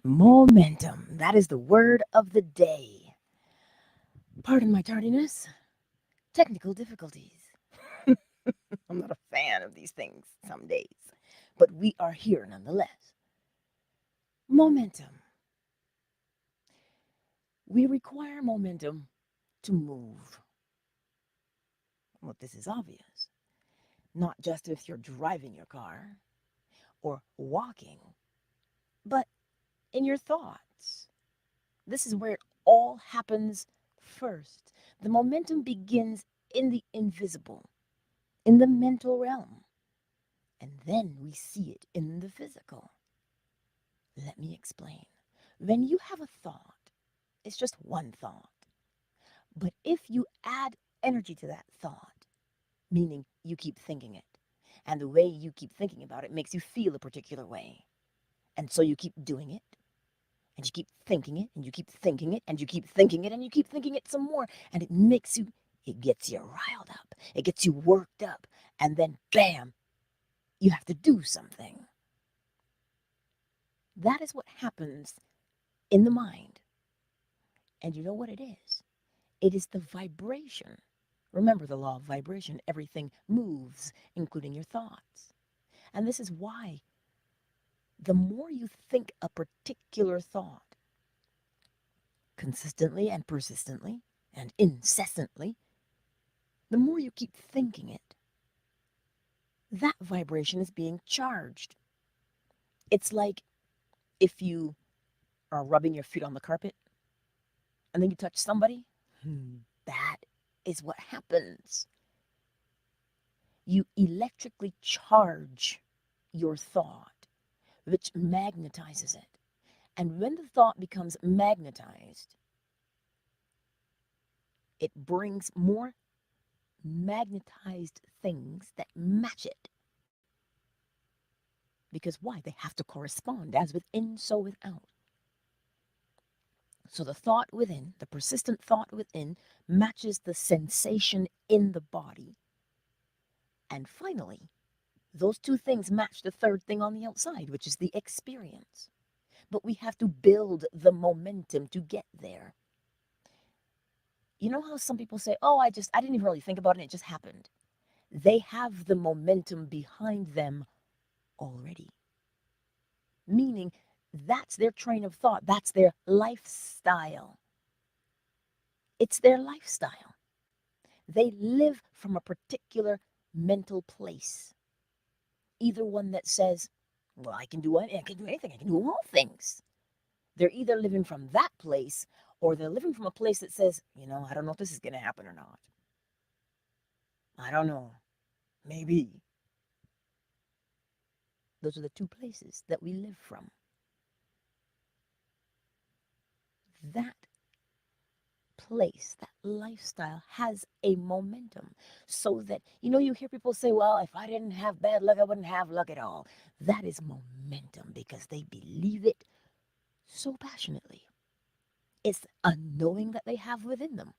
Momentum. That is the word of the day. Pardon my tardiness. Technical difficulties. I'm not a fan of these things some days, but we are here nonetheless. Momentum. We require momentum to move. Well, this is obvious. Not just if you're driving your car or walking, but in your thoughts. This is where it all happens first. The momentum begins in the invisible, in the mental realm, and then we see it in the physical. Let me explain. When you have a thought, it's just one thought. But if you add energy to that thought, meaning you keep thinking it, and the way you keep thinking about it makes you feel a particular way, and so you keep doing it, and you keep thinking it, and you keep thinking it, and you keep thinking it, and you keep thinking it some more, and it gets you riled up, it gets you worked up, and then bam, you have to do something. That is what happens in the mind. And you know what it is? It is the vibration. Remember the law of vibration. Everything moves, including your thoughts. And this is why the more you think a particular thought consistently and persistently and incessantly, the more you keep thinking it, that vibration is being charged. It's like if you are rubbing your feet on the carpet and then you touch somebody, that is what happens. You electrically charge your thought, which magnetizes it. And when the thought becomes magnetized, it brings more magnetized things that match it. Because why? They have to correspond, as within, so without. So the thought within, the persistent thought within, matches the sensation in the body. And finally, those two things match the third thing on the outside, which is the experience. But we have to build the momentum to get there. You know how some people say, oh, I didn't even really think about it, it just happened. They have the momentum behind them already. Meaning, that's their train of thought, that's their lifestyle. It's their lifestyle. They live from a particular mental place. Either one that says, well, I can do anything, I can do all things. They're either living from that place or they're living from a place that says, I don't know if this is going to happen or not. I don't know. Maybe. Those are the two places that we live from. That place, that lifestyle has a momentum so that, you hear people say, well, if I didn't have bad luck, I wouldn't have luck at all. That is momentum because they believe it so passionately. It's a knowing that they have within them.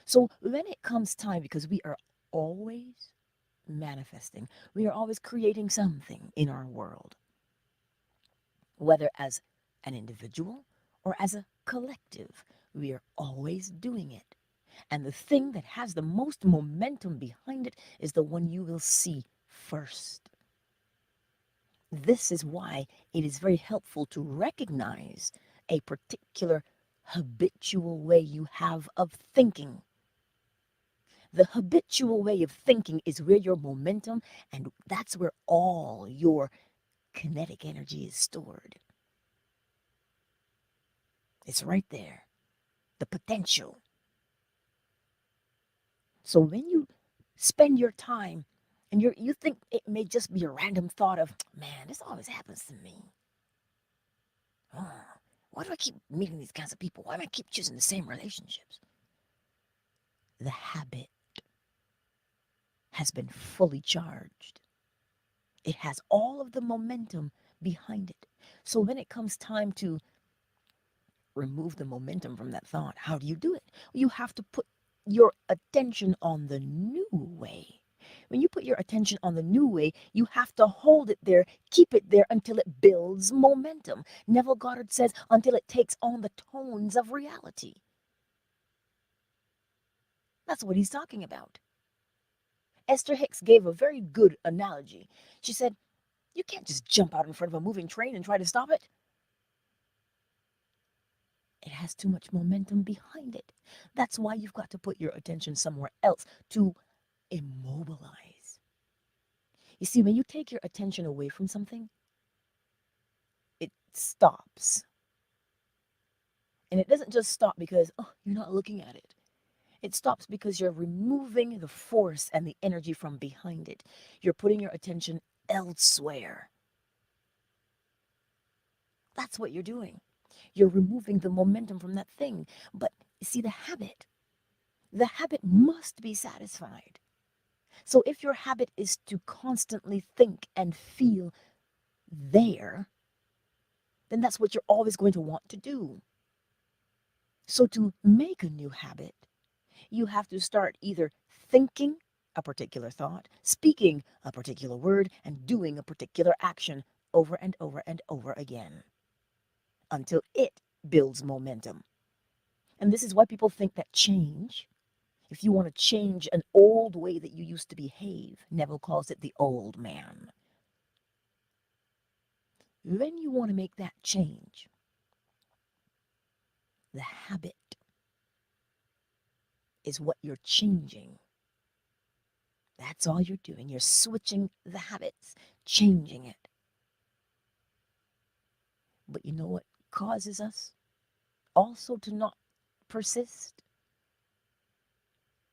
So when it comes time, because we are always manifesting, we are always creating something in our world, whether as an individual or as a collective, we are always doing it. And the thing that has the most momentum behind it is the one you will see first. This is why it is very helpful to recognize a particular habitual way you have of thinking. The habitual way of thinking is where your momentum, and that's where all your kinetic energy is stored. It's right there. The potential. So when you spend your time and you think it may just be a random thought of, man, this always happens to me. Oh, why do I keep meeting these kinds of people? Why do I keep choosing the same relationships? The habit has been fully charged. It has all of the momentum behind it. So when it comes time to remove the momentum from that thought, how do you do it? You have to put your attention on the new way, When you put your attention on the new way, you have to hold it there, keep it there until it builds momentum. Neville Goddard says, until it takes on the tones of reality. That's what he's talking about. Esther Hicks gave a very good analogy. She said, you can't just jump out in front of a moving train and try to stop it. It has too much momentum behind it. That's why you've got to put your attention somewhere else to immobilize. You see, when you take your attention away from something, it stops. And it doesn't just stop because, oh, you're not looking at it. It stops because you're removing the force and the energy from behind it. You're putting your attention elsewhere. That's what you're doing. You're removing the momentum from that thing. But you see, the habit must be satisfied. So if your habit is to constantly think and feel there, then that's what you're always going to want to do. So to make a new habit, you have to start either thinking a particular thought, speaking a particular word, and doing a particular action over and over and over again until it builds momentum. And this is why people think that change, if you want to change an old way that you used to behave, Neville calls it the old man. When you want to make that change, the habit is what you're changing. That's all you're doing. You're switching the habits, changing it. But you know what causes us also to not persist?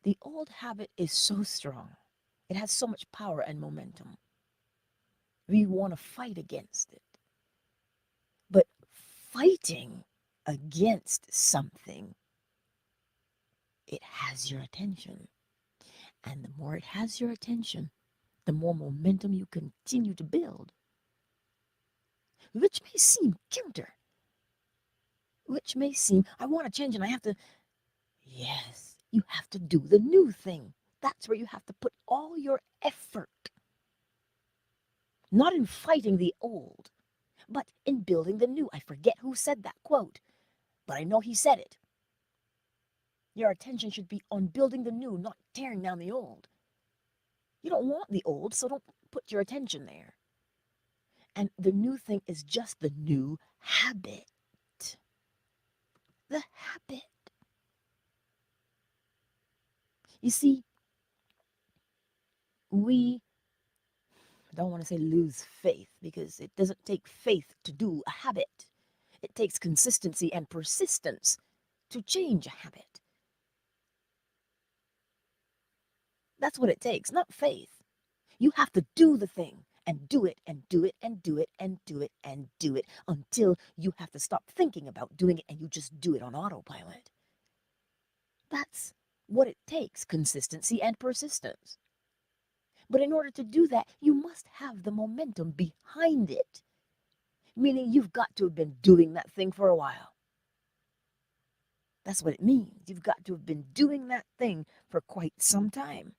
The old habit is so strong. It has so much power and momentum. We want to fight against it. But fighting against something, it has your attention. And the more it has your attention, the more momentum you continue to build. Which may seem counter. Which may seem, I want to change and I have to. Yes, you have to do the new thing. That's where you have to put all your effort. Not in fighting the old, but in building the new. I forget who said that quote, but I know he said it. Your attention should be on building the new, not tearing down the old. You don't want the old, so don't put your attention there. And the new thing is just the new habit. The habit. You see, we don't want to say lose faith because it doesn't take faith to do a habit. It takes consistency and persistence to change a habit. That's what it takes, not faith. You have to do the thing and do it and do it and do it and do it and do it until you have to stop thinking about doing it and you just do it on autopilot. That's what it takes, consistency and persistence. But in order to do that, you must have the momentum behind it. Meaning you've got to have been doing that thing for a while. That's what it means. You've got to have been doing that thing for quite some time.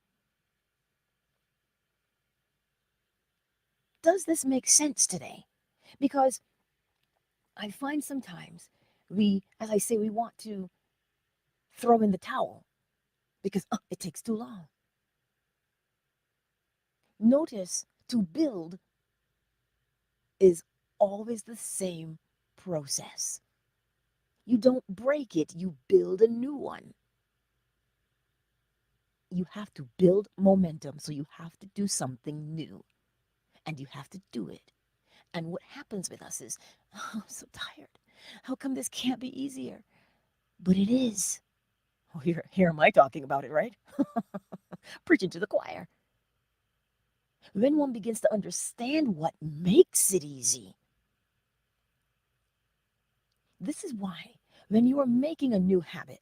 Does this make sense today? Because I find sometimes we, as I say, we want to throw in the towel because it takes too long. Notice to build is always the same process. You don't break it, you build a new one. You have to build momentum, so you have to do something new. And you have to do it. And what happens with us is, oh, I'm so tired. How come this can't be easier? But it is. Oh, here am I talking about it, right? Preaching to the choir. When one begins to understand what makes it easy, this is why when you are making a new habit,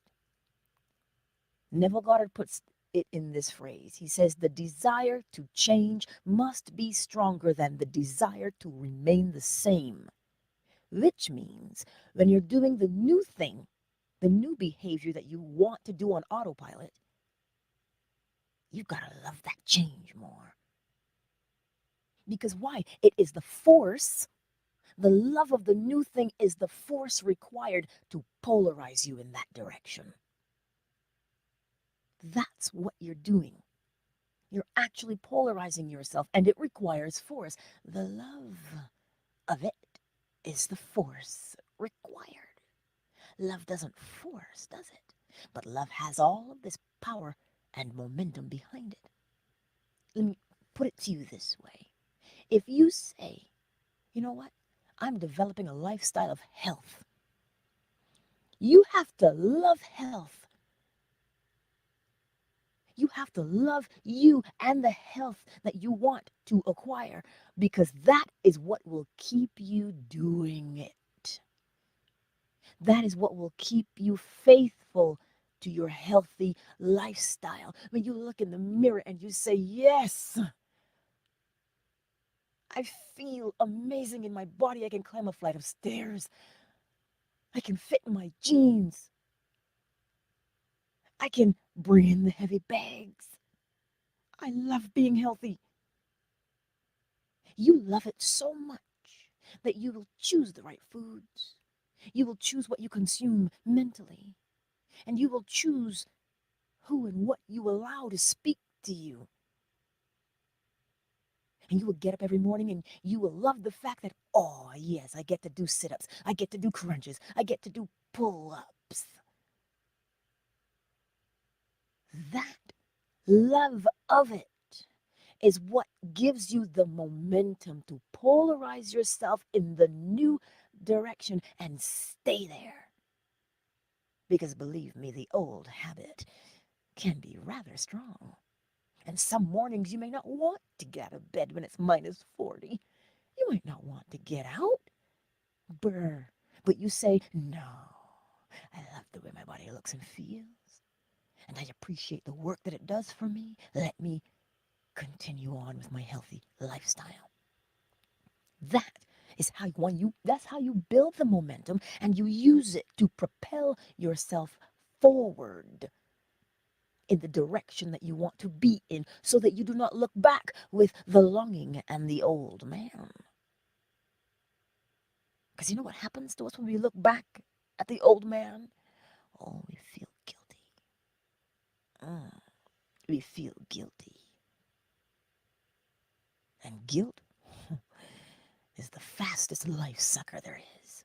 Neville Goddard puts it in this phrase. He says, the desire to change must be stronger than the desire to remain the same. Which means when you're doing the new thing, the new behavior that you want to do on autopilot, You've got to love that change more. Because why? It is the force. The love of the new thing is the force required to polarize you in that direction. That's what you're doing. You're actually polarizing yourself, and it requires force. The love of it is the force required. Love doesn't force, does it? But love has all of this power and momentum behind it. Let me put it to you this way. If you say, you know what, I'm developing a lifestyle of health, you have to love health. You have to love you and the health that you want to acquire, because that is what will keep you doing it. That is what will keep you faithful to your healthy lifestyle. When you look in the mirror and you say, yes, I feel amazing in my body. I can climb a flight of stairs. I can fit in my jeans. I can bring in the heavy bags. I love being healthy. You love it so much that you will choose the right foods. You will choose what you consume mentally. And you will choose who and what you allow to speak to you. And you will get up every morning and you will love the fact that, oh, yes, I get to do sit-ups. I get to do crunches. I get to do pull-ups. That love of it is what gives you the momentum to polarize yourself in the new direction and stay there. Because believe me, the old habit can be rather strong. And some mornings you may not want to get out of bed when it's -40. You might not want to get out. Brr. But you say, no, I love the way my body looks and feels. And I appreciate the work that it does for me. Let me continue on with my healthy lifestyle. That is how that's how you build the momentum, and you use it to propel yourself forward in the direction that you want to be in, so that you do not look back with the longing and the old man. Because you know what happens to us when we look back at the old man? Oh, we feel guilty. We feel guilty. And guilt is the fastest life sucker there is.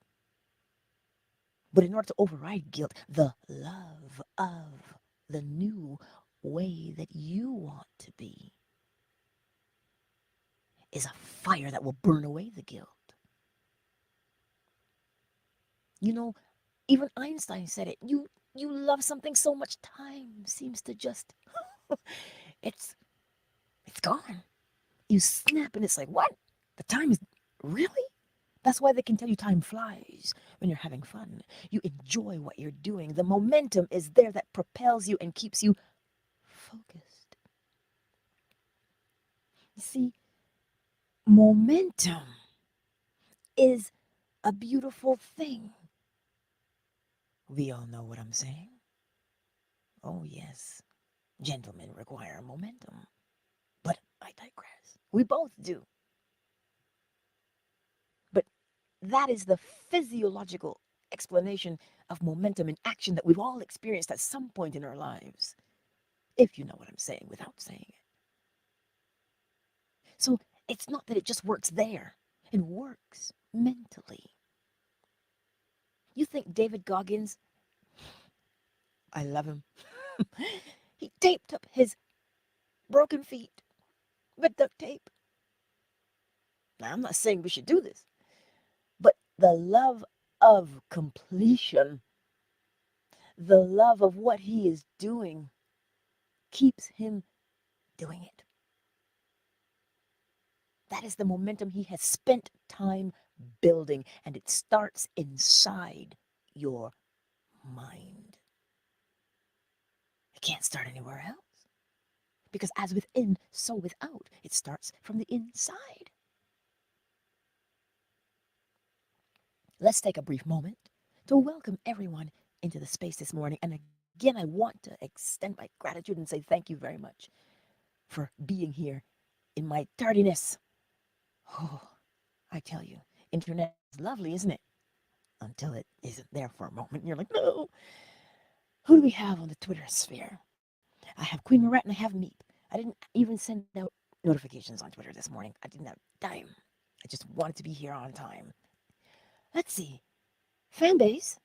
But in order to override guilt, the love of the new way that you want to be is a fire that will burn away the guilt. You know, even Einstein said it. You love something so much, time seems to just it's gone. You snap and it's like, what? The time is really? That's why they can tell you time flies when you're having fun. You enjoy what you're doing. The momentum is there that propels you and keeps you focused. You see, momentum is a beautiful thing. We all know what I'm saying. Oh, yes, gentlemen require momentum. But I digress. We both do. But that is the physiological explanation of momentum in action that we've all experienced at some point in our lives. If you know what I'm saying without saying it. So it's not that it just works there, it works mentally. You think David Goggins, I love him, he taped up his broken feet with duct tape. Now, I'm not saying we should do this, but the love of completion, the love of what he is doing, keeps him doing it. That is the momentum he has spent time building, and it starts inside your mind. It can't start anywhere else. Because as within, so without. It starts from the inside. Let's take a brief moment to welcome everyone into the space this morning. And again, I want to extend my gratitude and say thank you very much. for being here in my tardiness. Oh, I tell you, internet is lovely, isn't it? Until it isn't there for a moment. And you're like, no. Who do we have on the Twitter sphere? I have Queen Marat and I have Meep. I didn't even send out notifications on Twitter this morning. I didn't have time. I just wanted to be here on time. Let's see. Fanbase.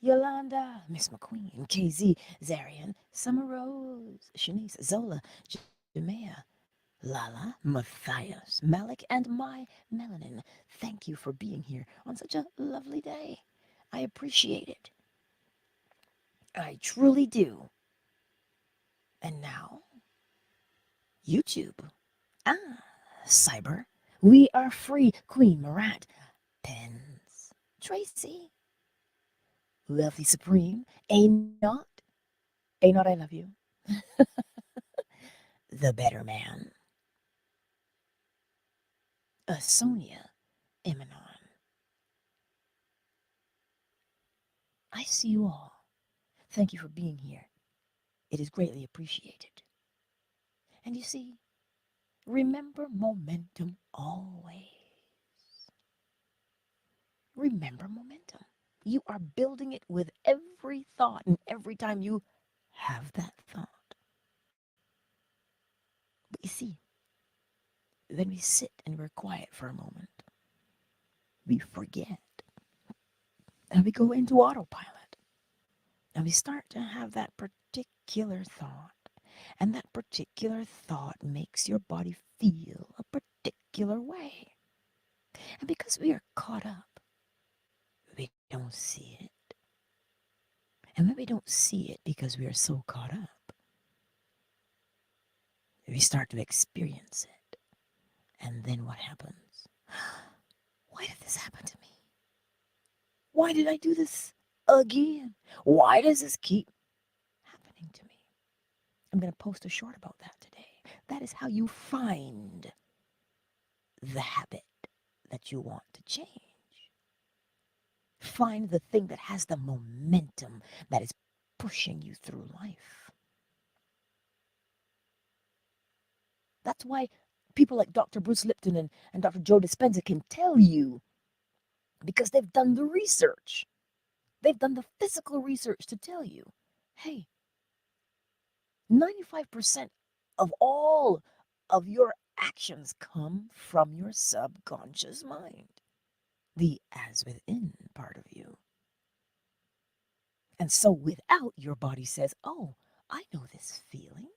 Yolanda, Miss McQueen, KZ, Zarian, Summer Rose, Shanice, Zola, Jamea, Lala, Matthias, Malik, and my Melanin. Thank you for being here on such a lovely day. I appreciate it. I truly do. And now, YouTube. Ah, Cyber. We are free. Queen Marat. Pens. Tracy. Wealthy Supreme. A not. A not, I love you. The Better Man. Sonia. Emanon. I see you all. Thank you for being here. It is greatly appreciated. And you see, remember momentum always. Remember momentum. You are building it with every thought and every time you have that thought. But you see, when we sit and we're quiet for a moment, we forget and we go into autopilot and we start to have that particular thought. And that particular thought makes your body feel a particular way. And because we are caught up, we don't see it. And when we don't see it because we are so caught up, we start to experience it. And then what happens? Why did this happen to me? Why did I do this again? Why does this keep happening to me? I'm going to post a short about that today. That is how you find the habit that you want to change. Find the thing that has the momentum that is pushing you through life. That's why people like Dr. Bruce Lipton and Dr. Joe Dispenza can tell you, because they've done the research. They've done the physical research to tell you, hey, 95% of all of your actions come from your subconscious mind, the as within part of you. And so without, your body says, oh, I know this feeling.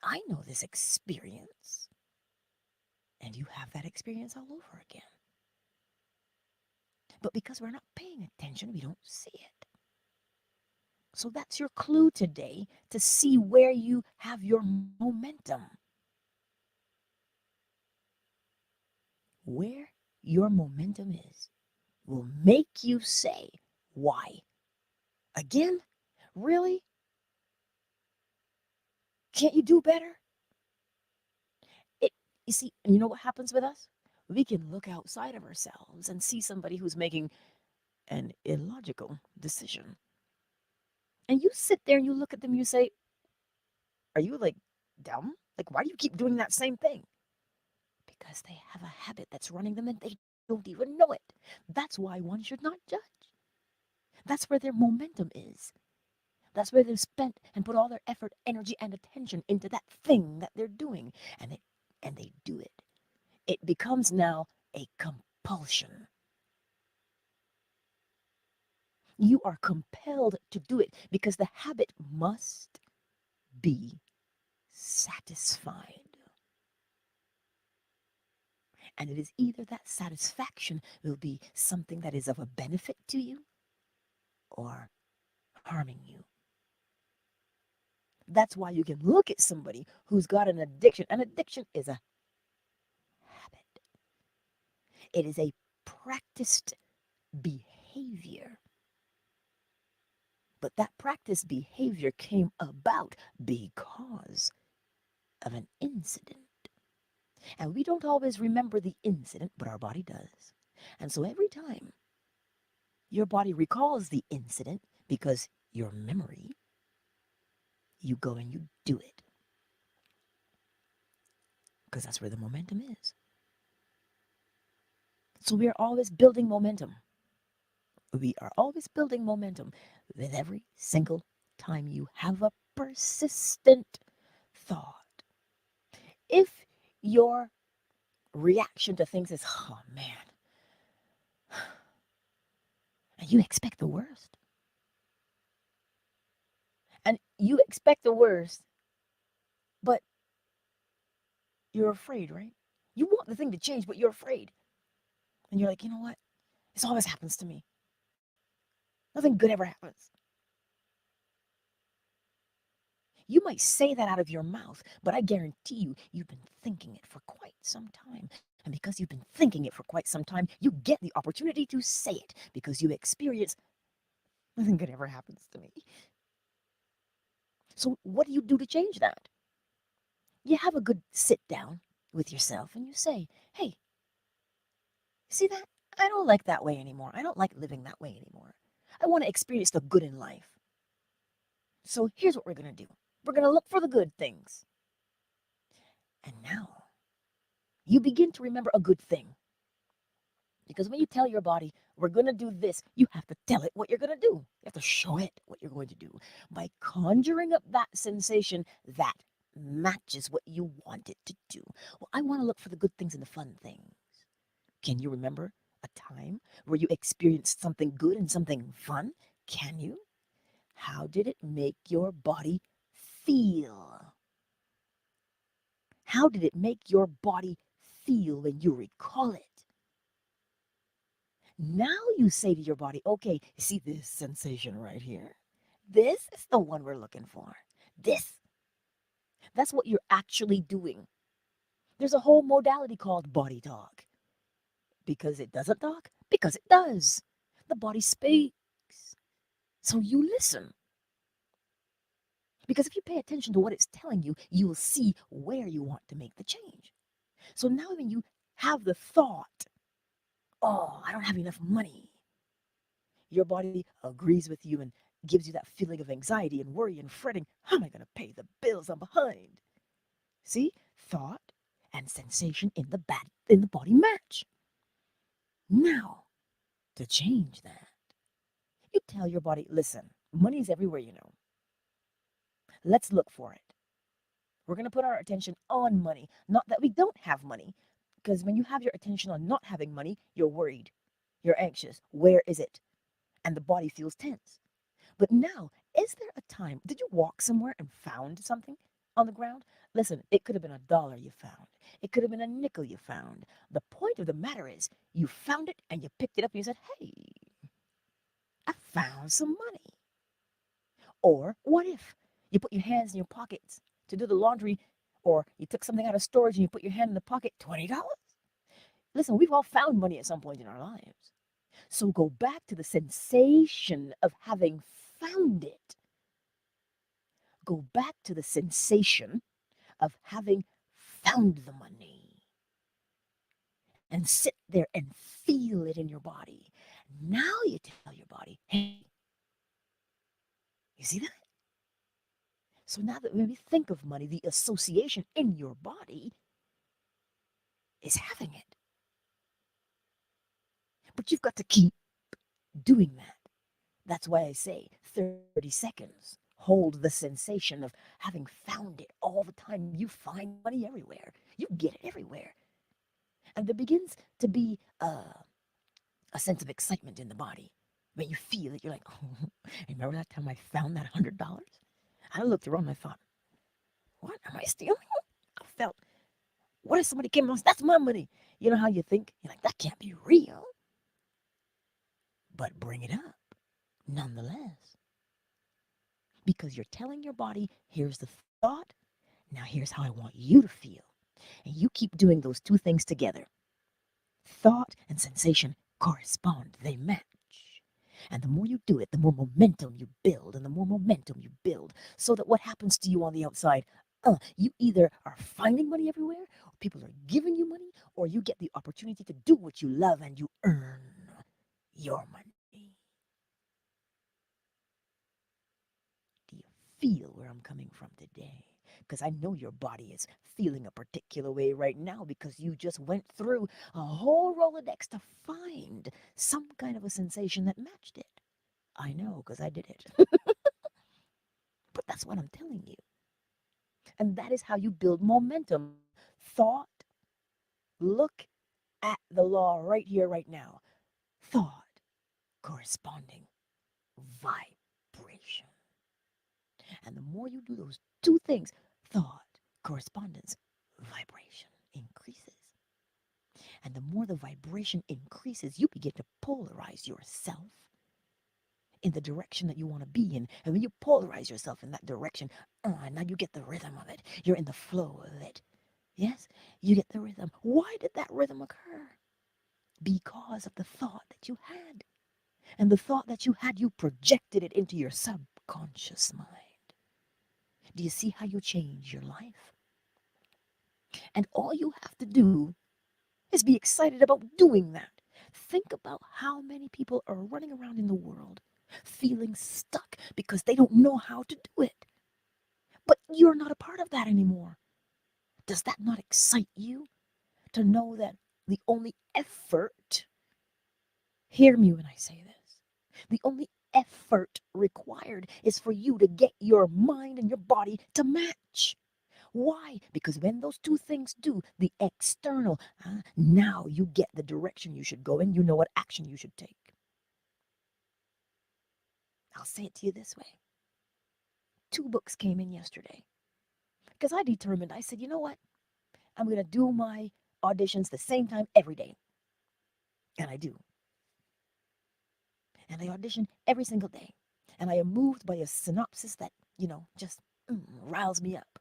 I know this experience. And you have that experience all over again. But because we're not paying attention, we don't see it. So that's your clue today to see where you have your momentum. Where your momentum is will make you say, why? Again? Really? Can't you do better? You see, and you know what happens with us? We can look outside of ourselves and see somebody who's making an illogical decision. And you sit there and you look at them and you say, are you like dumb? Like, why do you keep doing that same thing? Because they have a habit that's running them and they don't even know it. That's why one should not judge. That's where their momentum is. That's where they've spent and put all their effort, energy, and attention into that thing that they're doing. And they do it. It becomes now a compulsion. You are compelled to do it because the habit must be satisfied. And it is either that satisfaction will be something that is of a benefit to you or harming you. That's why you can look at somebody who's got an addiction. An addiction is a habit. It is a practiced behavior. But that practiced behavior came about because of an incident. And we don't always remember the incident, but our body does. And so every time your body recalls the incident, because your memory, you go and you do it. because that's where the momentum is. So we are always building momentum. We are always building momentum with every single time you have a persistent thought. If your reaction to things is, oh man, and you expect the worst, and you expect the worst, but you're afraid, right? You want the thing to change, but you're afraid. And you're like, you know what? This always happens to me. Nothing good ever happens. You might say that out of your mouth, but I guarantee you, you've been thinking it for quite some time. And because you've been thinking it for quite some time, you get the opportunity to say it because you experience nothing good ever happens to me. So, what do you do to change that? You have a good sit down with yourself and you say, hey, see that? I don't like that way anymore. I don't like living that way anymore. I want to experience the good in life. So, here's what we're going to do, we're going to look for the good things. And now you begin to remember a good thing. Because when you tell your body, we're going to do this, you have to tell it what you're going to do. You have to show it what you're going to do by conjuring up that sensation that matches what you want it to do. Well, I want to look for the good things and the fun things. Can you remember a time where you experienced something good and something fun? Can you? How did it make your body feel? How did it make your body feel when you recall it? Now you say to your body, okay, see this sensation right here? This is the one we're looking for. This. That's what you're actually doing. There's a whole modality called body talk. Because it doesn't talk? Because it does. The body speaks. So you listen. Because if you pay attention to what it's telling you, you will see where you want to make the change. So now when you have the thought, oh, I don't have enough money, your body agrees with you and gives you that feeling of anxiety and worry and fretting. How am I going to pay the bills? I'm behind. See, thought and sensation in the body match. Now, to change that, you tell your body, listen, money's everywhere, you know. Let's look for it. We're going to put our attention on money, not that we don't have money. Because when you have your attention on not having money, you're worried, you're anxious. Where is it? And the body feels tense. But now, is there a time, did you walk somewhere and found something on the ground? Listen, it could have been a dollar you found. It could have been a nickel you found. The point of the matter is, you found it and you picked it up and you said, hey, I found some money. Or what if you put your hands in your pockets to do the laundry, or you took something out of storage and you put your hand in the pocket, $20? Listen, we've all found money at some point in our lives. So go back to the sensation of having found it. Go back to the sensation of having found the money and sit there and feel it in your body. Now you tell your body, hey, you see that? So now that when we think of money, the association in your body is having it. But you've got to keep doing that. That's why I say 30 seconds. Hold the sensation of having found it all the time. You find money everywhere. You get it everywhere. And there begins to be a sense of excitement in the body. When you feel it, you're like, oh, remember that time I found that $100? I looked around and I thought, what am I stealing? I felt, what if somebody came and said, that's my money? You know how you think? You're like, that can't be real. But bring it up nonetheless. Because you're telling your body, here's the thought, now here's how I want you to feel. And you keep doing those two things together. Thought and sensation correspond, they match. And the more you do it, the more momentum you build, and the more momentum you build, so that what happens to you on the outside, you either are finding money everywhere, or people are giving you money, or you get the opportunity to do what you love and you earn your money. Do you feel where I'm coming from today. Because I know your body is feeling a particular way right now because you just went through a whole Rolodex to find some kind of a sensation that matched it. I know because I did it. But that's what I'm telling you. And that is how you build momentum. Thought, look at the law right here, right now. Thought corresponding vibration. And the more you do those two things, thought, correspondence, vibration increases. And the more the vibration increases, you begin to polarize yourself in the direction that you want to be in. And when you polarize yourself in that direction, now you get the rhythm of it. You're in the flow of it. Yes, you get the rhythm. Why did that rhythm occur? Because of the thought that you had. And the thought that you had, you projected it into your subconscious mind. Do you see how you change your life? And all you have to do is be excited about doing that. Think about how many people are running around in the world feeling stuck because they don't know how to do it. But you're not a part of that anymore. Does that not excite you to know that the only effort, hear me when I say this, the only effort required is for you to get your mind and your body to match? Why? Because when those two things do, the external, now you get the direction you should go in. You know what action you should take. I'll say it to you this way. 2 books came in yesterday because I determined, I said, you know what? I'm going to do my auditions the same time every day. And I do. And I audition every single day. And I am moved by a synopsis that, just riles me up.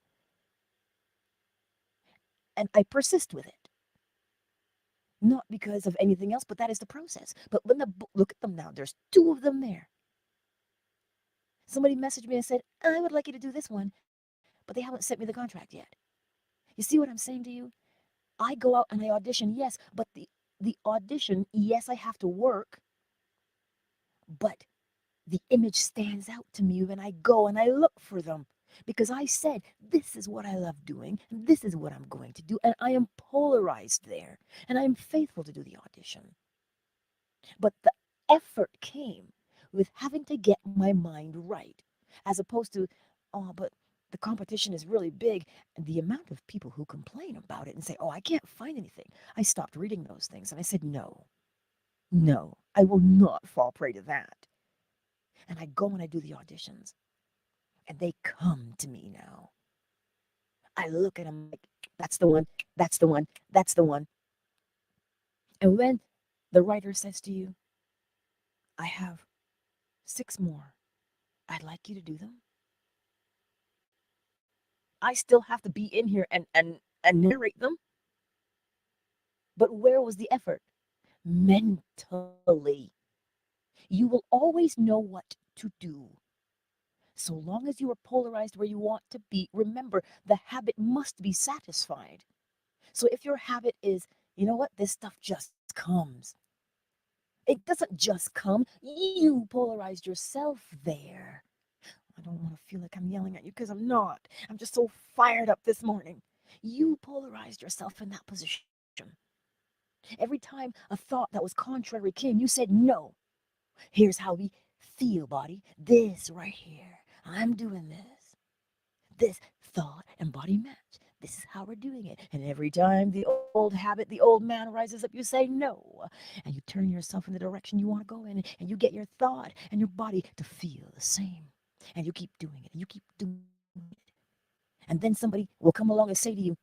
And I persist with it. Not because of anything else, but that is the process. But when the book, look at them now, there's 2 of them there. Somebody messaged me and said, I would like you to do this one, but they haven't sent me the contract yet. You see what I'm saying to you? I go out and I audition, yes, but the audition, yes, I have to work, but the image stands out to me when I go and I look for them. Because I said, this is what I love doing, and this is what I'm going to do, and I am polarized there, and I am faithful to do the audition. But the effort came with having to get my mind right, as opposed to, oh, but the competition is really big, and the amount of people who complain about it and say, oh, I can't find anything. I stopped reading those things, and I said, no, I will not fall prey to that. And I go and I do the auditions, and they come to me now. I look at them like, that's the one, that's the one, that's the one. And when the writer says to you, I have 6 more, I'd like you to do them. I still have to be in here and narrate them. But where was the effort? Mentally. You will always know what to do. So long as you are polarized where you want to be, remember the habit must be satisfied. So if your habit is, you know what, this stuff just comes. It doesn't just come. You polarized yourself there. I don't want to feel like I'm yelling at you because I'm not. I'm just so fired up this morning. You polarized yourself in that position. Every time a thought that was contrary came, you said, no. Here's how we feel, body. This right here. I'm doing this. This thought and body match. This is how we're doing it. And every time the old habit, the old man rises up, you say no. And you turn yourself in the direction you want to go in. And you get your thought and your body to feel the same. And you keep doing it. And you keep doing it. And then somebody will come along and say to you,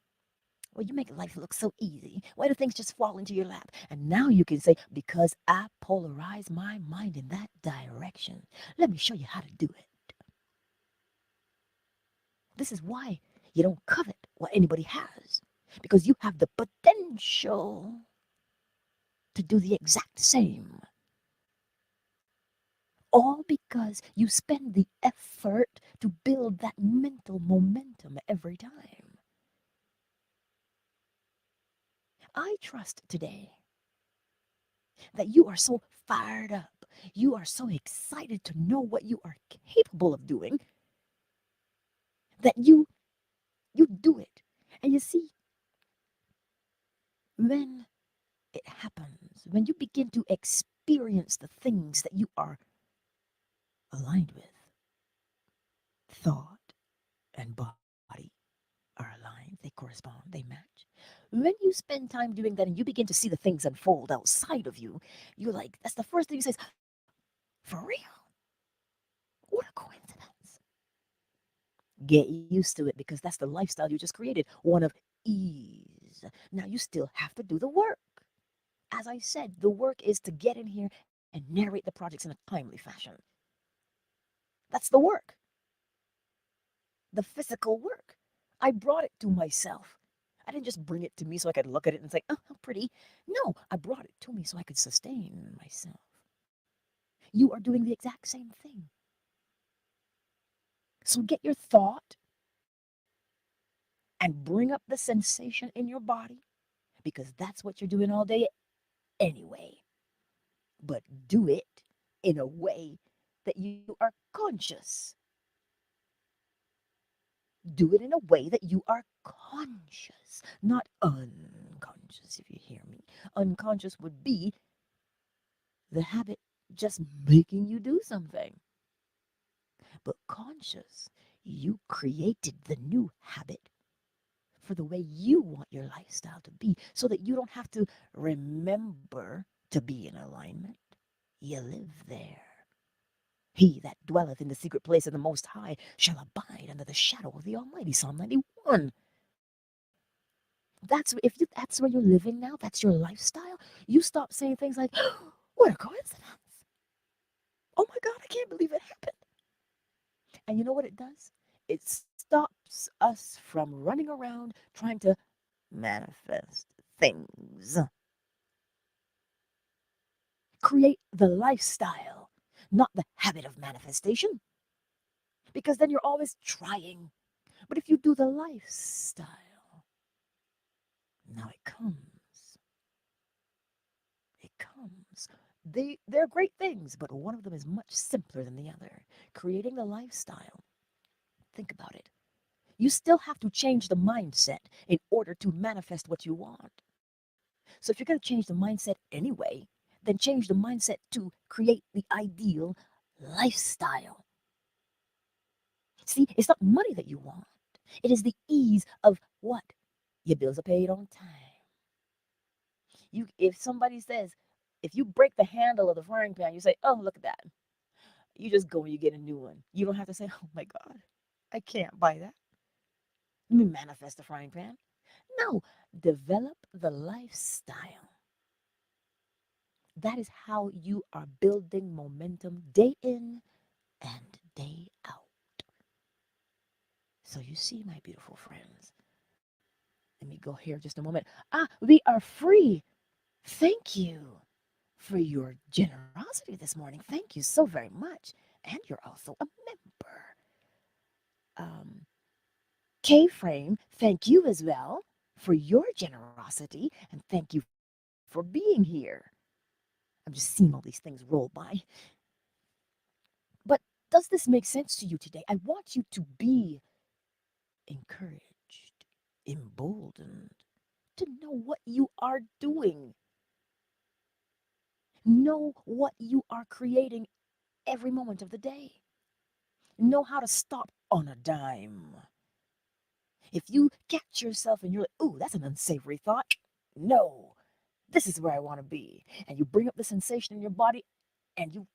well, you make life look so easy. Why do things just fall into your lap? And now you can say, because I polarize my mind in that direction. Let me show you how to do it. This is why you don't covet what anybody has. Because you have the potential to do the exact same. All because you spend the effort to build that mental momentum every time. I trust today that you are so fired up, you are so excited to know what you are capable of doing, that you do it. And you see, when it happens, when you begin to experience the things that you are aligned with, thought and body are aligned, they correspond, they match. When you spend time doing that and you begin to see the things unfold outside of you, you're like, that's the first thing you say is, for real? What a coincidence. Get used to it because that's the lifestyle you just created, one of ease. Now you still have to do the work. As I said, the work is to get in here and narrate the projects in a timely fashion. That's the work, the physical work. I brought it to myself. I didn't just bring it to me so I could look at it and say, oh, how pretty. No, I brought it to me so I could sustain myself. You are doing the exact same thing. So get your thought and bring up the sensation in your body because that's what you're doing all day anyway. But do it in a way that you are conscious. Do it in a way that you are conscious, not unconscious, if you hear me. Unconscious would be the habit just making you do something. But conscious, you created the new habit for the way you want your lifestyle to be so that you don't have to remember to be in alignment. You live there. He that dwelleth in the secret place of the Most High shall abide under the shadow of the Almighty. Psalm 91. That's where you're living now, that's your lifestyle, you stop saying things like, what a coincidence. Oh my God, I can't believe it happened. And you know what it does? It stops us from running around trying to manifest things. Create the lifestyle, not the habit of manifestation, because then you're always trying. But if you do the lifestyle, now it comes. It comes. They're great things, but one of them is much simpler than the other. Creating the lifestyle. Think about it. You still have to change the mindset in order to manifest what you want. So if you're going to change the mindset anyway, then change the mindset to create the ideal lifestyle. See, it's not money that you want. It is the ease of what? Your bills are paid on time. If somebody says, if you break the handle of the frying pan, you say, oh, look at that. You just go and you get a new one. You don't have to say, oh my God, I can't buy that. Let me manifest the frying pan. No, develop the lifestyle. That is how you are building momentum day in and day out. So you see, my beautiful friends, let me go here just a moment. We are free. Thank you for your generosity this morning. Thank you so very much. And you're also a member. Um, K Frame, thank you as well for your generosity and thank you for being here. I'm just seeing all these things roll by. But does this make sense to you today? I want you to be encouraged, emboldened to know what you are doing. Know what you are creating every moment of the day. Know how to stop on a dime. If you catch yourself and you're like, ooh, that's an unsavory thought. No, this is where I want to be. And you bring up the sensation in your body and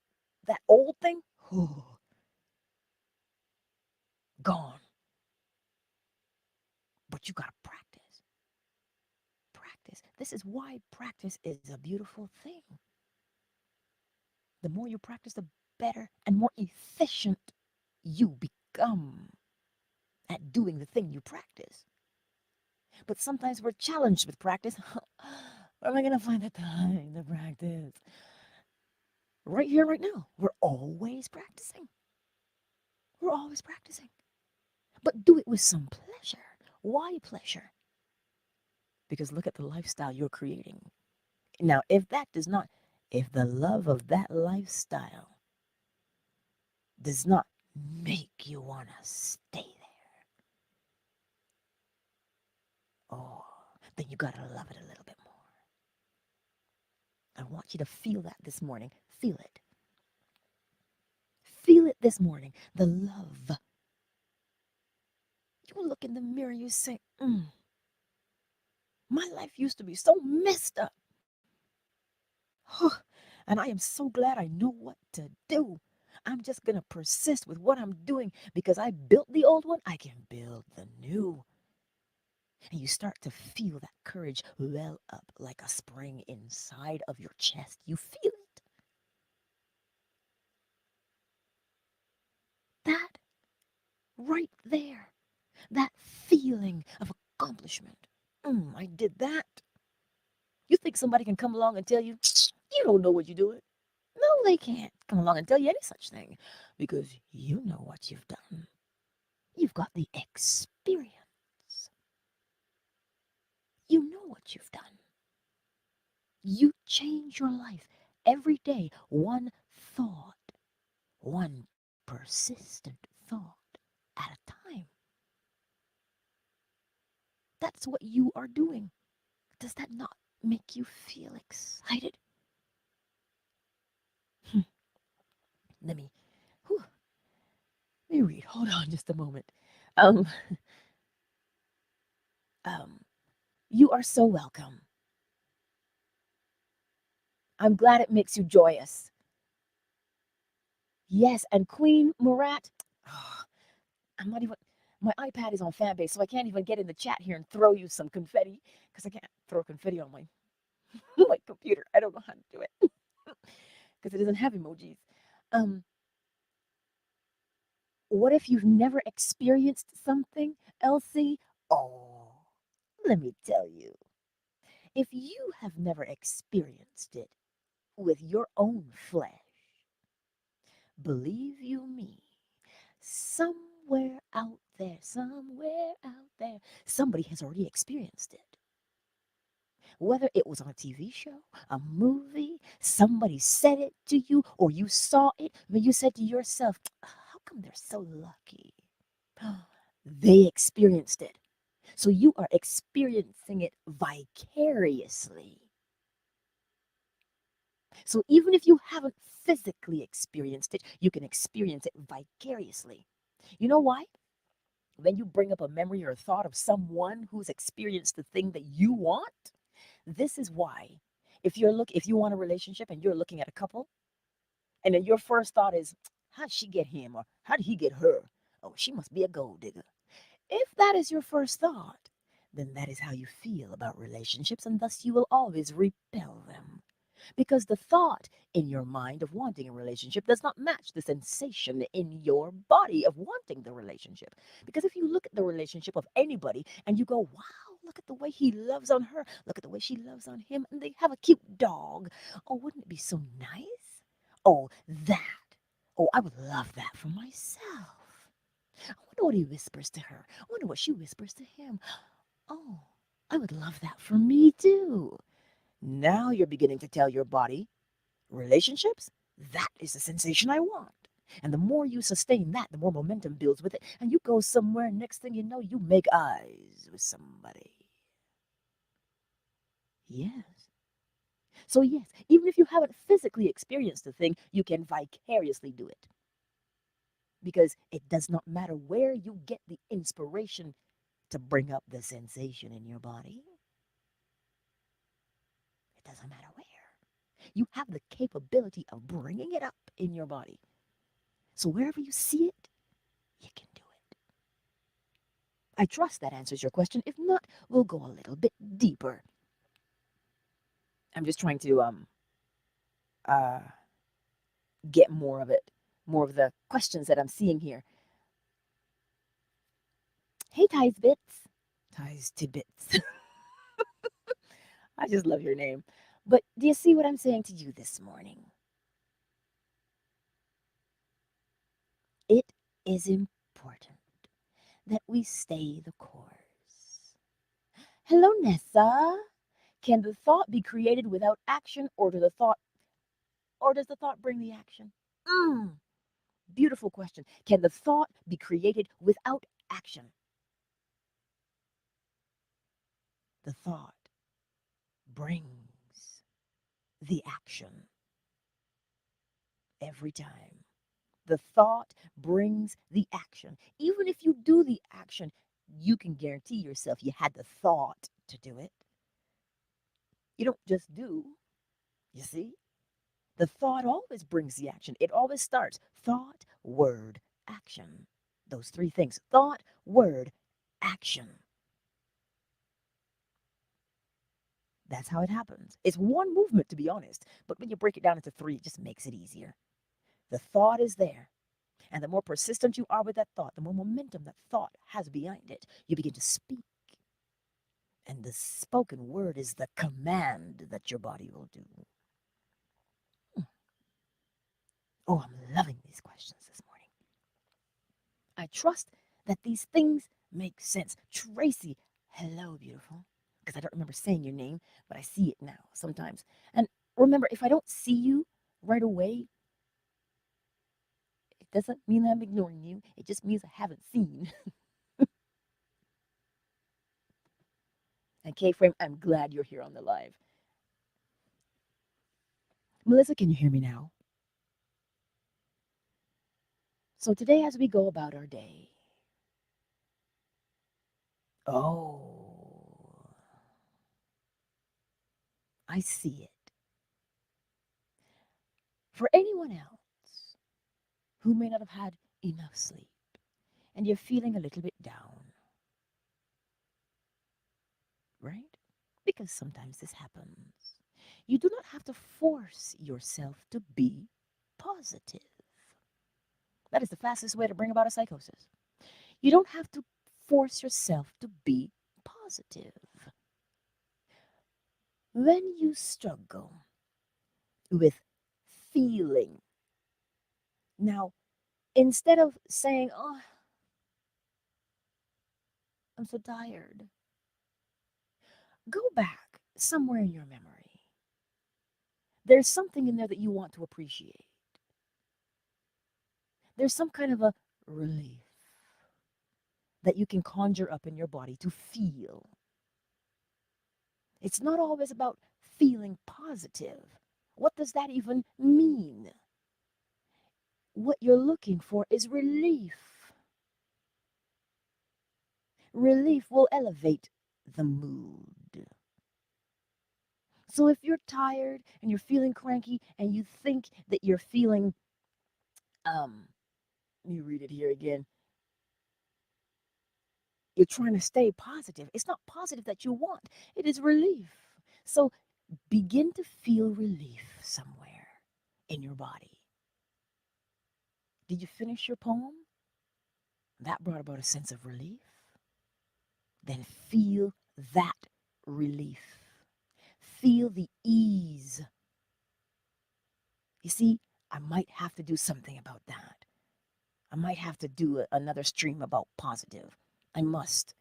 that old thing, oh, gone. But you got to practice. Practice. This is why practice is a beautiful thing. The more you practice, the better and more efficient you become at doing the thing you practice. But sometimes we're challenged with practice. Where am I going to find the time to practice? Right here, right now. We're always practicing. We're always practicing. But do it with some pleasure. Why pleasure? Because look at the lifestyle you're creating. Now, if the love of that lifestyle does not make you want to stay there, oh, then you gotta love it a little bit more. I want you to feel that this morning. Feel it. Feel it this morning. The love. You look in the mirror, you say, my life used to be so messed up. And I am so glad I know what to do. I'm just going to persist with what I'm doing because I built the old one. I can build the new. And you start to feel that courage well up like a spring inside of your chest. You feel it. That right there. That feeling of accomplishment. I did that. You think somebody can come along and tell you, you don't know what you're doing? No, they can't come along and tell you any such thing because you know what you've done. You've got the experience. You know what you've done. You change your life every day, one thought, one persistent thought at a time. That's what you are doing. Does that not make you feel excited? Let me, whew, let me read. Hold on just a moment. Um, um, you are so welcome. I'm glad it makes you joyous. Yes, and Queen Murat, oh, I'm not even, my iPad is on fan base, so I can't even get in the chat here and throw you some confetti because I can't throw confetti on my, my computer. I don't know how to do it because it doesn't have emojis. Um, what if you've never experienced something, Elsie? Oh, let me tell you. If you have never experienced it with your own flesh, believe you me, somewhere out there, somebody has already experienced it. Whether it was on a TV show, a movie, somebody said it to you, or you saw it, but you said to yourself, how come they're so lucky? They experienced it. So you are experiencing it vicariously. So even if you haven't physically experienced it, you can experience it vicariously. You know why? When you bring up a memory or a thought of someone who's experienced the thing that you want, this is why. If you want a relationship and you're looking at a couple, and then your first thought is, how'd she get him or how did he get her? Oh, she must be a gold digger. If that is your first thought, then that is how you feel about relationships, and thus you will always repel them. Because the thought in your mind of wanting a relationship does not match the sensation in your body of wanting the relationship. Because if you look at the relationship of anybody and you go, wow, look at the way he loves on her, look at the way she loves on him, and they have a cute dog. Oh, wouldn't it be so nice? Oh, that. Oh, I would love that for myself. I wonder what he whispers to her. I wonder what she whispers to him. Oh, I would love that for me too. Now you're beginning to tell your body, relationships, that is the sensation I want. And the more you sustain that, the more momentum builds with it. And you go somewhere, next thing you know, you make eyes with somebody. Yes. So, yes, even if you haven't physically experienced the thing, you can vicariously do it. Because it does not matter where you get the inspiration to bring up the sensation in your body. It doesn't matter where. You have the capability of bringing it up in your body. So wherever you see it, you can do it. I trust that answers your question. If not, we'll go a little bit deeper. I'm just trying to uh get more of the questions that I'm seeing here. Hey, Ties Bits. Ties Tidbits. I just love your name. But do you see what I'm saying to you this morning? It is important that we stay the course. Hello, Nessa. Can the thought be created without action, or does the thought bring the action? Mm, beautiful question. Can the thought be created without action? The thought brings the action every time. The thought brings the action. Even if you do the action, you can guarantee yourself you had the thought to do it. You don't just do, you see? The thought always brings the action. It always starts thought, word, action. Those three things thought, word, action. That's how it happens. It's one movement, to be honest. But when you break it down into three, it just makes it easier. The thought is there. And the more persistent you are with that thought, the more momentum that thought has behind it. You begin to speak. And the spoken word is the command that your body will do. Oh, I'm loving these questions this morning. I trust that these things make sense. Tracy, hello, beautiful. Because I don't remember saying your name, but I see it now sometimes. And remember, if I don't see you right away, it doesn't mean I'm ignoring you. It just means I haven't seen. And K-Frame, I'm glad you're here on the live. Melissa, can you hear me now? So today, as we go about our day, oh, I see it. For anyone else who may not have had enough sleep and you're feeling a little bit down, right? Because sometimes this happens. You do not have to force yourself to be positive. That is the fastest way to bring about a psychosis. You don't have to force yourself to be positive. When you struggle with feeling, now, instead of saying, oh, I'm so tired, go back somewhere in your memory. There's something in there that you want to appreciate. There's some kind of a relief that you can conjure up in your body to feel. It's not always about feeling positive. What does that even mean? What you're looking for is relief. Relief will elevate the mood. So if you're tired and you're feeling cranky and you think that you're feeling, let me read it here again. You're trying to stay positive. It's not positive that you want. It is relief. So begin to feel relief somewhere in your body. Did you finish your poem? That brought about a sense of relief. Then feel that relief. Feel the ease. You see, I might have to do something about that. I might have to do another stream about positive. I must.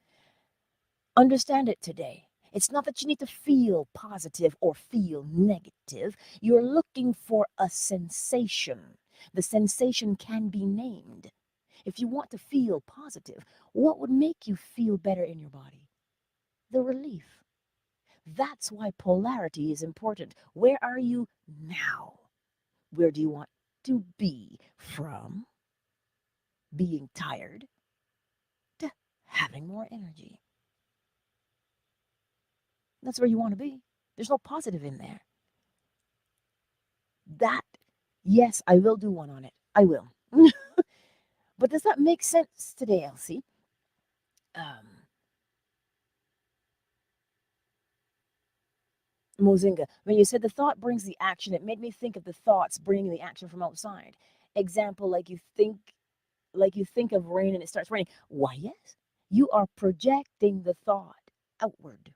Understand it today. It's not that you need to feel positive or feel negative. You're looking for a sensation. The sensation can be named. If you want to feel positive, what would make you feel better in your body? The relief. That's why polarity is important. Where are you now? Where do you want to be from being tired to having more energy? That's where you want to be. There's no positive in there. That, yes, I will do one on it. I will. But does that make sense today, Elsie? Mozinga, when you said the thought brings the action, it made me think of the thoughts bringing the action from outside. Example, like you think of rain and it starts raining. Why, yes, you are projecting the thought outward.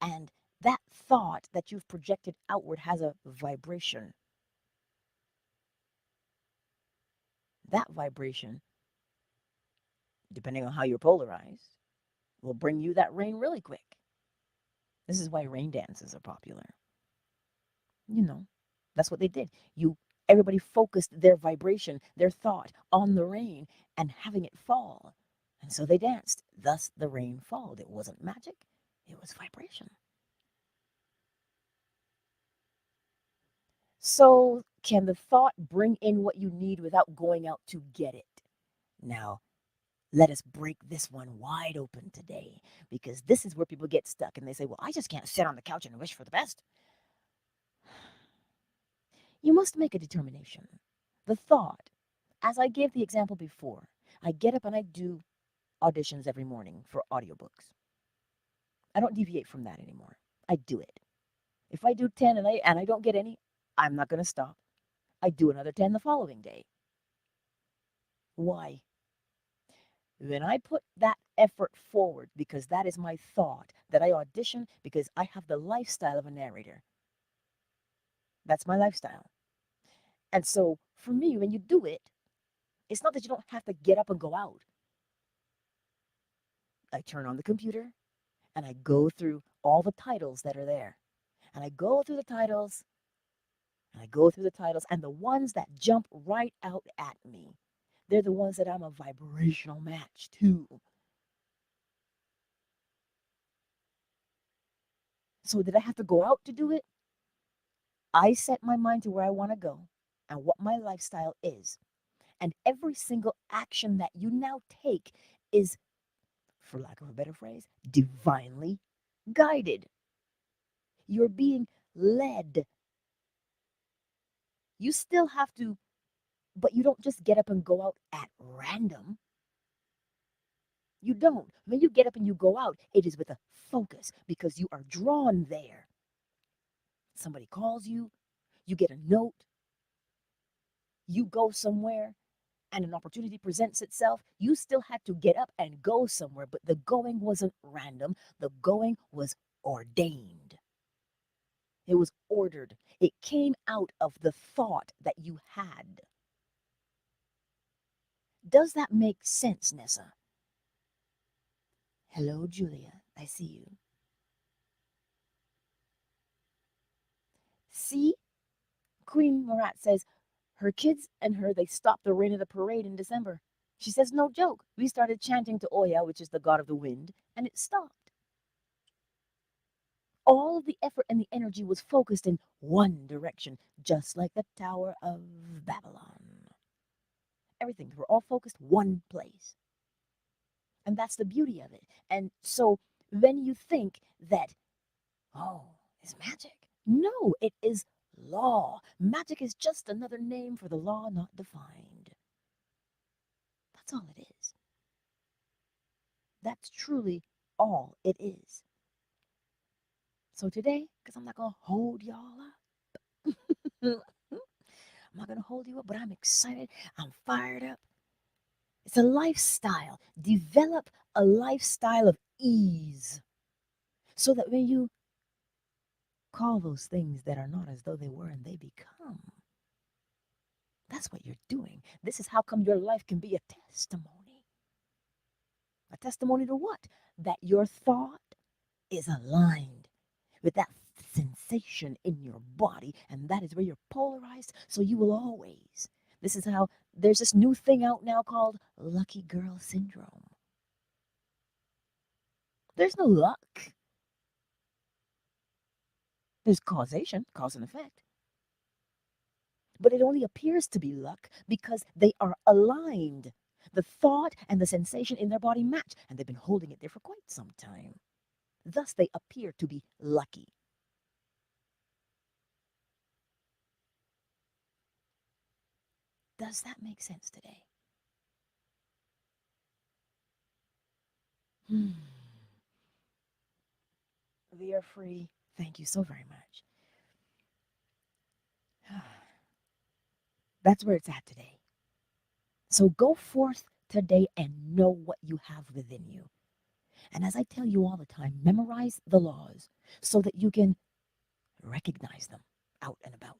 And that thought that you've projected outward has a vibration. That vibration, depending on how you're polarized, will bring you that rain really quick. This is why rain dances are popular. You know, that's what they did. Everybody focused their vibration, their thought on the rain and having it fall. And so they danced. Thus the rain followed. It wasn't magic. It was vibration. So, can the thought bring in what you need without going out to get it? Now, let us break this one wide open today because this is where people get stuck and they say, well, I just can't sit on the couch and wish for the best. You must make a determination. The thought, as I gave the example before, I get up and I do auditions every morning for audiobooks. I don't deviate from that anymore. I do it. If I do 10 and I don't get any, I'm not going to stop. I do another 10 the following day. Why? Then I put that effort forward because that is my thought, that I audition because I have the lifestyle of a narrator. That's my lifestyle. And so for me, when you do it, it's not that you don't have to get up and go out. I turn on the computer and I go through all the titles that are there. And I go through the titles and I go through the titles, and the ones that jump right out at me, they're the ones that I'm a vibrational match to. So did I have to go out to do it? I set my mind to where I want to go and what my lifestyle is. And every single action that you now take is, for lack of a better phrase, divinely guided. You're being led. You still have to, but you don't just get up and go out at random. You don't. When you get up and you go out, it is with a focus because you are drawn there. Somebody calls you, you get a note, you go somewhere, and an opportunity presents itself. You still had to get up and go somewhere, but the going wasn't random. The going was ordained. It was ordered. It came out of the thought that you had. Does that make sense, Nessa? Hello, Julia. I see you. See, Queen Marat says her kids and her, they stopped the rain of the parade in December. She says, no joke. We started chanting to Oya, which is the god of the wind, and it stopped. All of the effort and the energy was focused in one direction, just like the Tower of Babylon. Everything, we're all focused one place. And that's the beauty of it. And so when you think that, oh, it's magic. No, it is law. Magic is just another name for the law not defined. That's all it is. That's truly all it is. So today, because I'm not going to hold y'all up, I'm not going to hold you up, but I'm excited. I'm fired up. It's a lifestyle. Develop a lifestyle of ease so that when you call those things that are not as though they were and they become, that's what you're doing. This is how come your life can be a testimony. A testimony to what? That your thought is aligned with that sensation in your body, and that is where you're polarized, so you will always. This is how there's this new thing out now called lucky girl syndrome. There's no luck. There's causation, cause and effect. But it only appears to be luck because they are aligned. The thought and the sensation in their body match, and they've been holding it there for quite some time. Thus, they appear to be lucky. Does that make sense today? Hmm. We are free. Thank you so very much. That's where it's at today. So go forth today and know what you have within you. And as I tell you all the time, memorize the laws so that you can recognize them out and about,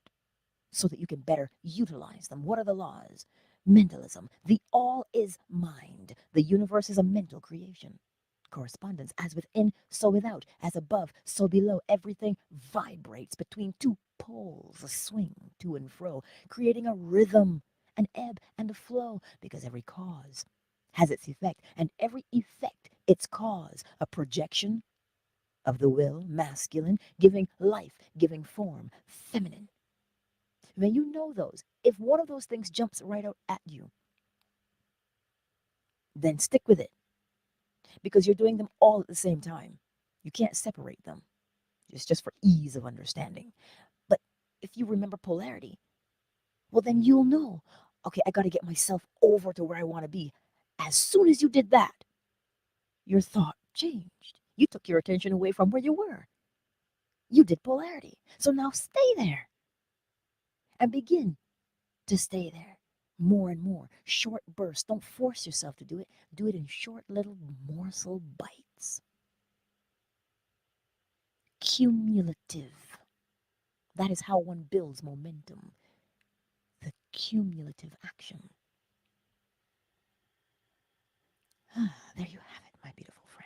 so that you can better utilize them. What are the laws? Mentalism. The all is mind. The universe is a mental creation. Correspondence, as within, so without, as above, so below. Everything vibrates between two poles, a swing to and fro, creating a rhythm, an ebb and a flow, because every cause has its effect, and every effect its cause, a projection of the will, masculine, giving life, giving form, feminine. When you know those, if one of those things jumps right out at you, then stick with it because you're doing them all at the same time. You can't separate them. It's just for ease of understanding. But if you remember polarity, well, then you'll know, okay, I got to get myself over to where I want to be. As soon as you did that, your thought changed. You took your attention away from where you were. You did polarity. So now stay there and begin to stay there more and more. Short bursts. Don't force yourself to do it. Do it in short little morsel bites. Cumulative. That is how one builds momentum. The cumulative action. There you have it, my beautiful friends.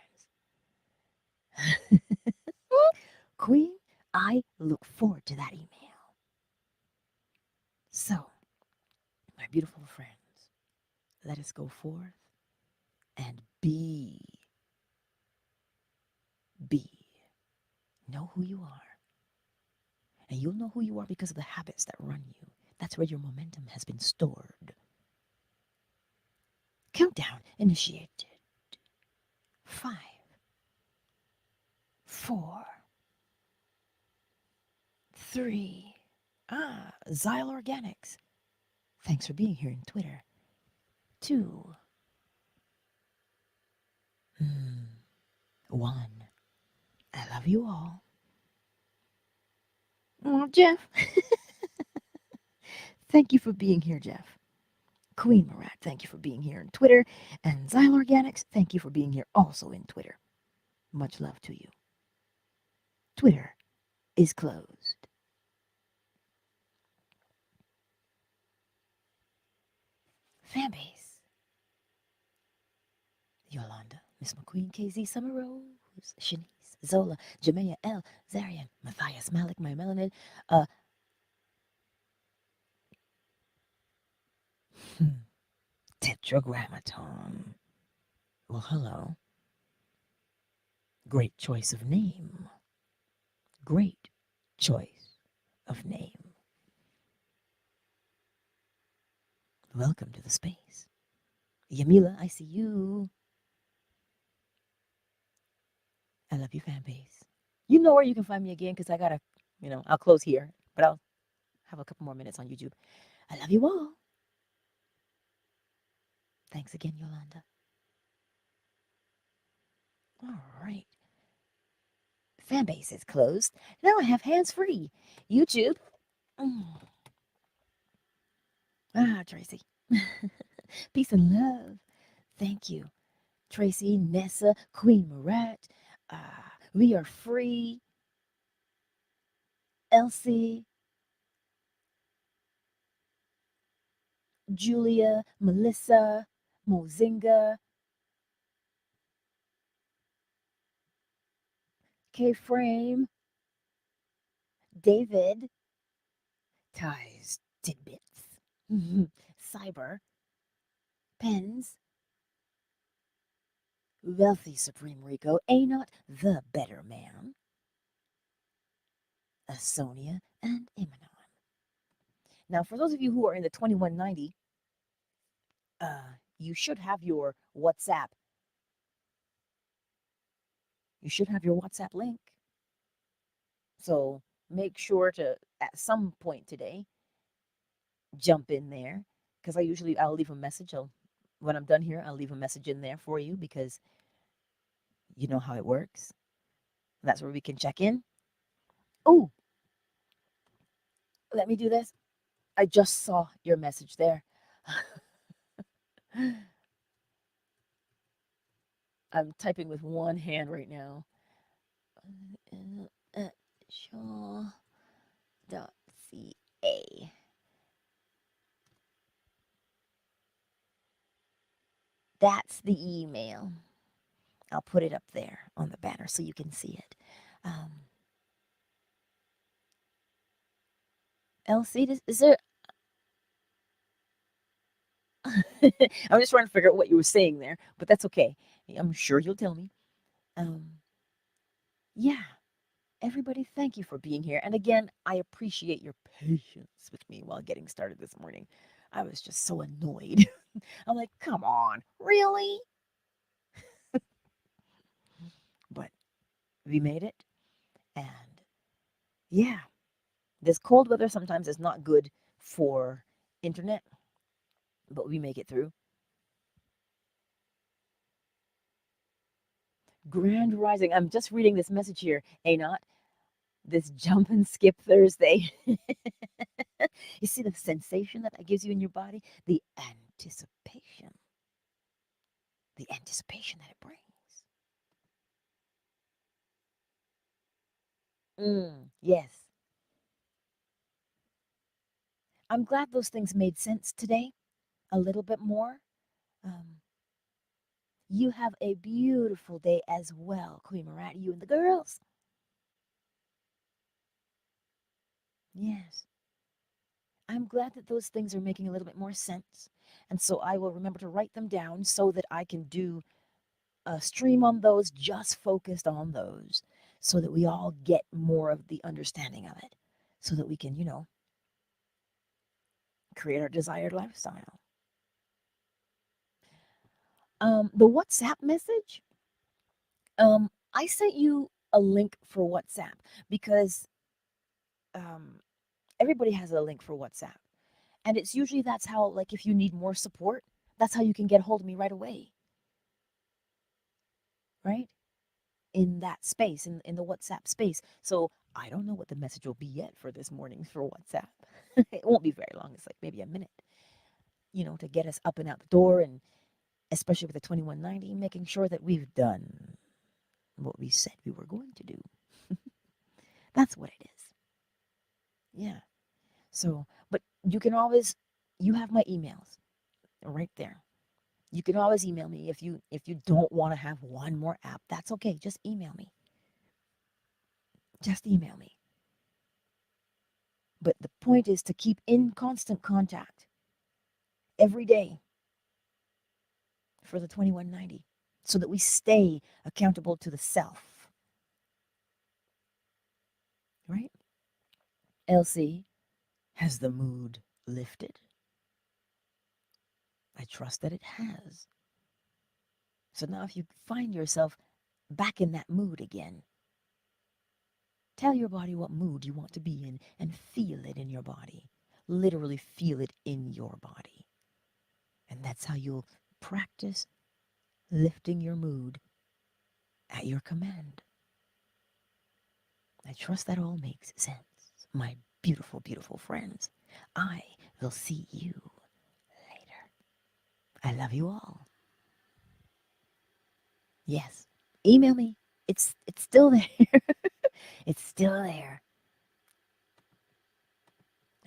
Queen, I look forward to that email. So, my beautiful friends, let us go forth and be. Be. Know who you are. And you'll know who you are because of the habits that run you. That's where your momentum has been stored. Countdown initiated. 5, 4, 3. Xyle Organics. Thanks for being here in Twitter. 2, 1. I love you all. Oh, Jeff. Thank you for being here, Jeff. Queen Marat, thank you for being here in Twitter. And Xyle Organics, thank you for being here also in Twitter. Much love to you. Twitter is closed. Fanbase. Yolanda, Miss McQueen, KZ, Summer Rose, Shanice, Zola, Jamea L, Zarian, Matthias, Malik, My Melanin, Tetragrammaton. Well, hello. Great choice of name. Great choice of name. Welcome to the space. Yamila, I see you. I love you, fan base. You know where you can find me again because I gotta, I'll close here, but I'll have a couple more minutes on YouTube. I love you all. Thanks again, Yolanda. All right. Fan base is closed. Now I have hands free. YouTube. Tracy. Peace and love. Thank you. Tracy, Nessa, Queen Marat. We are free. Elsie, Julia, Melissa, Mozinga, K-Frame, David, Ties, Tidbits, Cyber, Pens, Wealthy Supreme Rico, Not the Better Man, Asonia, and Imanon. Now, for those of you who are in the 2190, you should have your WhatsApp. You should have your WhatsApp link. So make sure to, at some point today, jump in there because I'll leave a message. When I'm done here, I'll leave a message in there for you because you know how it works. That's where we can check in. Oh, let me do this. I just saw your message there. I'm typing with one hand right now. Shaw.ca. That's the email. I'll put it up there on the banner so you can see it. Elsie, is there... I'm just trying to figure out what you were saying there, but that's okay. I'm sure you'll tell me. Yeah, everybody, thank you for being here. And again, I appreciate your patience with me while getting started this morning. I was just so annoyed. I'm like, come on, really? But we made it. And yeah, this cold weather sometimes is not good for internet, but we make it through. Grand Rising. I'm just reading this message here, not this jump and skip Thursday. You see the sensation that gives you in your body? Anticipation. The anticipation that it brings. Yes. I'm glad those things made sense today a little bit more. Um, you have a beautiful day as well, Queen Marat, you and the girls. Yes. I'm glad that those things are making a little bit more sense. And so I will remember to write them down so that I can do a stream on those, just focused on those, so that we all get more of the understanding of it, so that we can, create our desired lifestyle. The WhatsApp message, I sent you a link for WhatsApp because um, everybody has a link for WhatsApp. And it's usually that's how, like, if you need more support, that's how you can get a hold of me right away, right? In that space, in the WhatsApp space. So I don't know what the message will be yet for this morning for WhatsApp. It won't be very long. It's like maybe a minute, to get us up and out the door, and especially with the 2190, making sure that we've done what we said we were going to do. That's what it is. Yeah. So, but you have my emails right there. You can always email me if you don't want to have one more app. That's okay. Just email me. Just email me. But the point is to keep in constant contact every day for the 2190 so that we stay accountable to the self, right? Elsie, has the mood lifted? I trust that it has. So now, if you find yourself back in that mood again, tell your body what mood you want to be in and feel it in your body. Literally feel it in your body. And that's how you'll practice lifting your mood at your command. I trust that all makes sense, my beautiful, beautiful friends. I will see you later. I love you all. Yes, email me. It's still there. It's still there.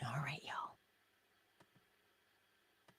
All right, y'all.